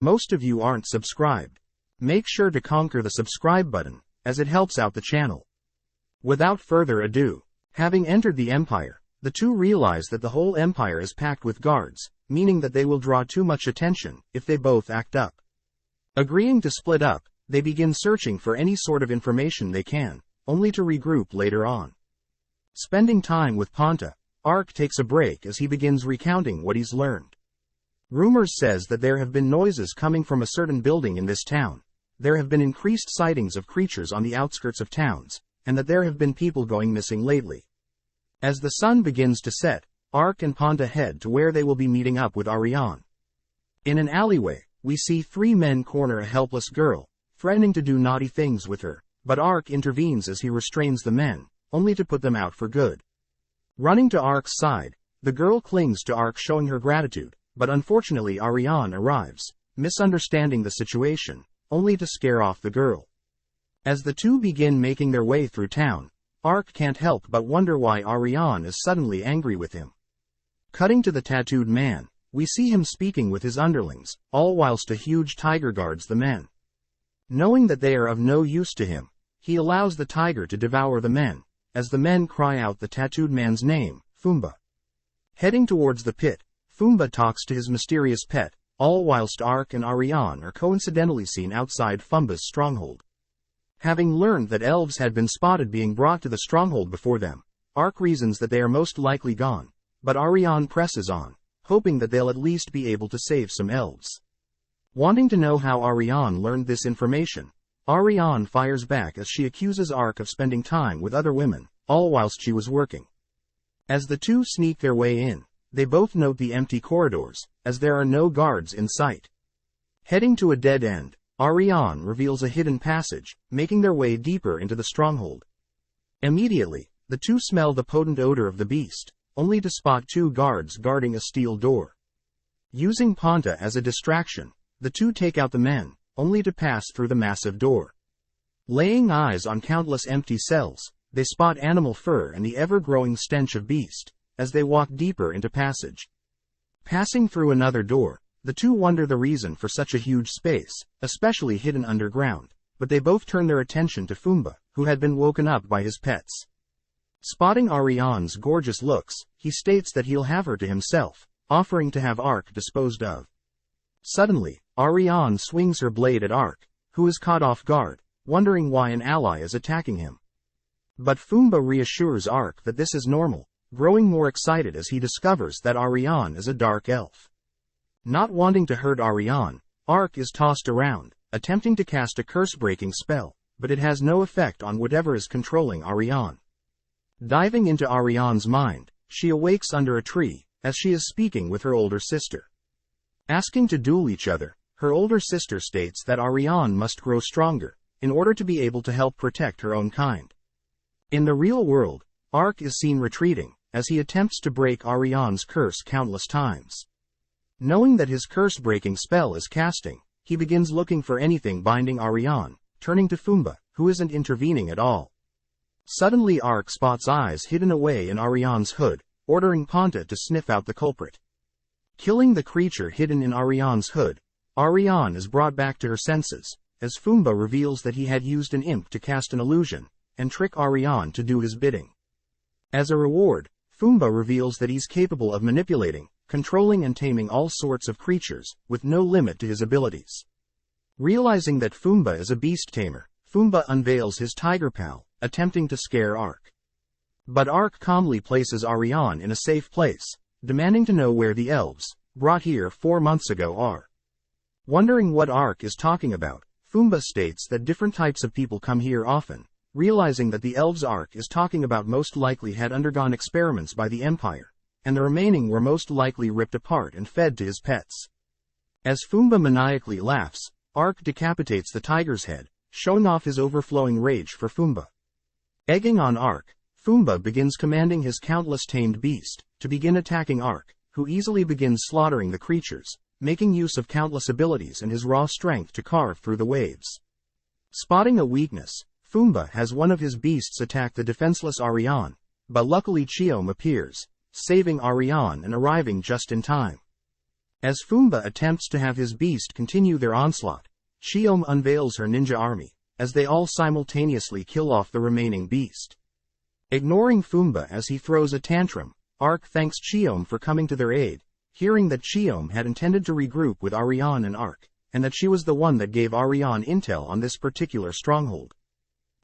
Most of you aren't subscribed. Make sure to conquer the subscribe button, as it helps out the channel. Without further ado, having entered the empire, the two realize that the whole empire is packed with guards, meaning that they will draw too much attention if they both act up. Agreeing to split up, they begin searching for any sort of information they can, only to regroup later on. Spending time with Ponta, Ark takes a break as he begins recounting what he's learned. Rumors says that there have been noises coming from a certain building in this town. There have been increased sightings of creatures on the outskirts of towns, and that there have been people going missing lately. As the sun begins to set, Ark and Ponta head to where they will be meeting up with Ariane. In an alleyway, we see three men corner a helpless girl, threatening to do naughty things with her, but Ark intervenes as he restrains the men, only to put them out for good. Running to Ark's side, the girl clings to Ark, showing her gratitude, but unfortunately Ariane arrives, misunderstanding the situation, only to scare off the girl. As the two begin making their way through town, Ark can't help but wonder why Ariane is suddenly angry with him. Cutting to the tattooed man, we see him speaking with his underlings, all whilst a huge tiger guards the men. Knowing that they are of no use to him, he allows the tiger to devour the men, as the men cry out the tattooed man's name, Fumba. Heading towards the pit, Fumba talks to his mysterious pet, all whilst Ark and Ariane are coincidentally seen outside Fumba's stronghold. Having learned that elves had been spotted being brought to the stronghold before them, Ark reasons that they are most likely gone, but Ariane presses on, hoping that they'll at least be able to save some elves. Wanting to know how Ariane learned this information, Ariane fires back as she accuses Ark of spending time with other women, all whilst she was working. As the two sneak their way in, they both note the empty corridors, as there are no guards in sight. Heading to a dead end, Ariane reveals a hidden passage, making their way deeper into the stronghold. Immediately, the two smell the potent odor of the beast, only to spot two guards guarding a steel door. Using Ponta as a distraction, the two take out the men, only to pass through the massive door. Laying eyes on countless empty cells, they spot animal fur and the ever-growing stench of beast, as they walk deeper into passage. Passing through another door, the two wonder the reason for such a huge space, especially hidden underground, but they both turn their attention to Fumba, who had been woken up by his pets. Spotting Ariane's gorgeous looks, he states that he'll have her to himself, offering to have Ark disposed of. Suddenly, Ariane swings her blade at Ark, who is caught off guard, wondering why an ally is attacking him. But Fumba reassures Ark that this is normal, growing more excited as he discovers that Ariane is a dark elf. Not wanting to hurt Ariane, Ark is tossed around, attempting to cast a curse-breaking spell, but it has no effect on whatever is controlling Ariane. Diving into Ariane's mind, she awakes under a tree, as she is speaking with her older sister. Asking to duel each other, her older sister states that Ariane must grow stronger, in order to be able to help protect her own kind. In the real world, Ark is seen retreating, as he attempts to break Ariane's curse countless times. Knowing that his curse-breaking spell is casting, he begins looking for anything binding Ariane, turning to Fumba, who isn't intervening at all. Suddenly Ark spots eyes hidden away in Ariane's hood, ordering Ponta to sniff out the culprit. Killing the creature hidden in Ariane's hood, Ariane is brought back to her senses, as Fumba reveals that he had used an imp to cast an illusion, and trick Ariane to do his bidding. As a reward, Fumba reveals that he's capable of manipulating, controlling and taming all sorts of creatures, with no limit to his abilities. Realizing that Fumba is a beast tamer, Fumba unveils his tiger pal, attempting to scare Ark. But Ark calmly places Ariane in a safe place, demanding to know where the elves, brought here 4 months ago, are. Wondering what Ark is talking about, Fumba states that different types of people come here often, realizing that the elves Ark is talking about most likely had undergone experiments by the Empire, and the remaining were most likely ripped apart and fed to his pets. As Fumba maniacally laughs, Ark decapitates the tiger's head, showing off his overflowing rage for Fumba. Egging on Ark, Fumba begins commanding his countless tamed beast to begin attacking Ark, who easily begins slaughtering the creatures, making use of countless abilities and his raw strength to carve through the waves. Spotting a weakness, Fumba has one of his beasts attack the defenseless Ariane, but luckily Chiyome appears, saving Ariane and arriving just in time. As Fumba attempts to have his beast continue their onslaught, Chiyome unveils her ninja army, as they all simultaneously kill off the remaining beast. Ignoring Fumba as he throws a tantrum, Arc thanks Chiyome for coming to their aid, hearing that Chiyome had intended to regroup with Ariane and Arc, and that she was the one that gave Ariane intel on this particular stronghold.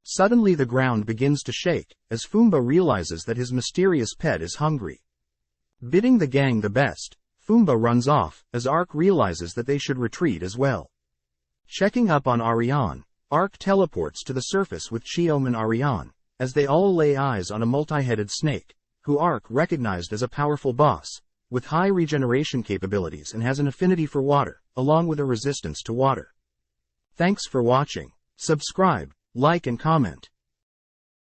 Suddenly the ground begins to shake, as Fumba realizes that his mysterious pet is hungry. Bidding the gang the best, Fumba runs off, as Arc realizes that they should retreat as well. Checking up on Ariane, Arc teleports to the surface with Chiyome and Ariane, as they all lay eyes on a multi-headed snake, who Arc recognized as a powerful boss, with high regeneration capabilities and has an affinity for water, along with a resistance to water. Thanks for watching. Subscribe, like and comment.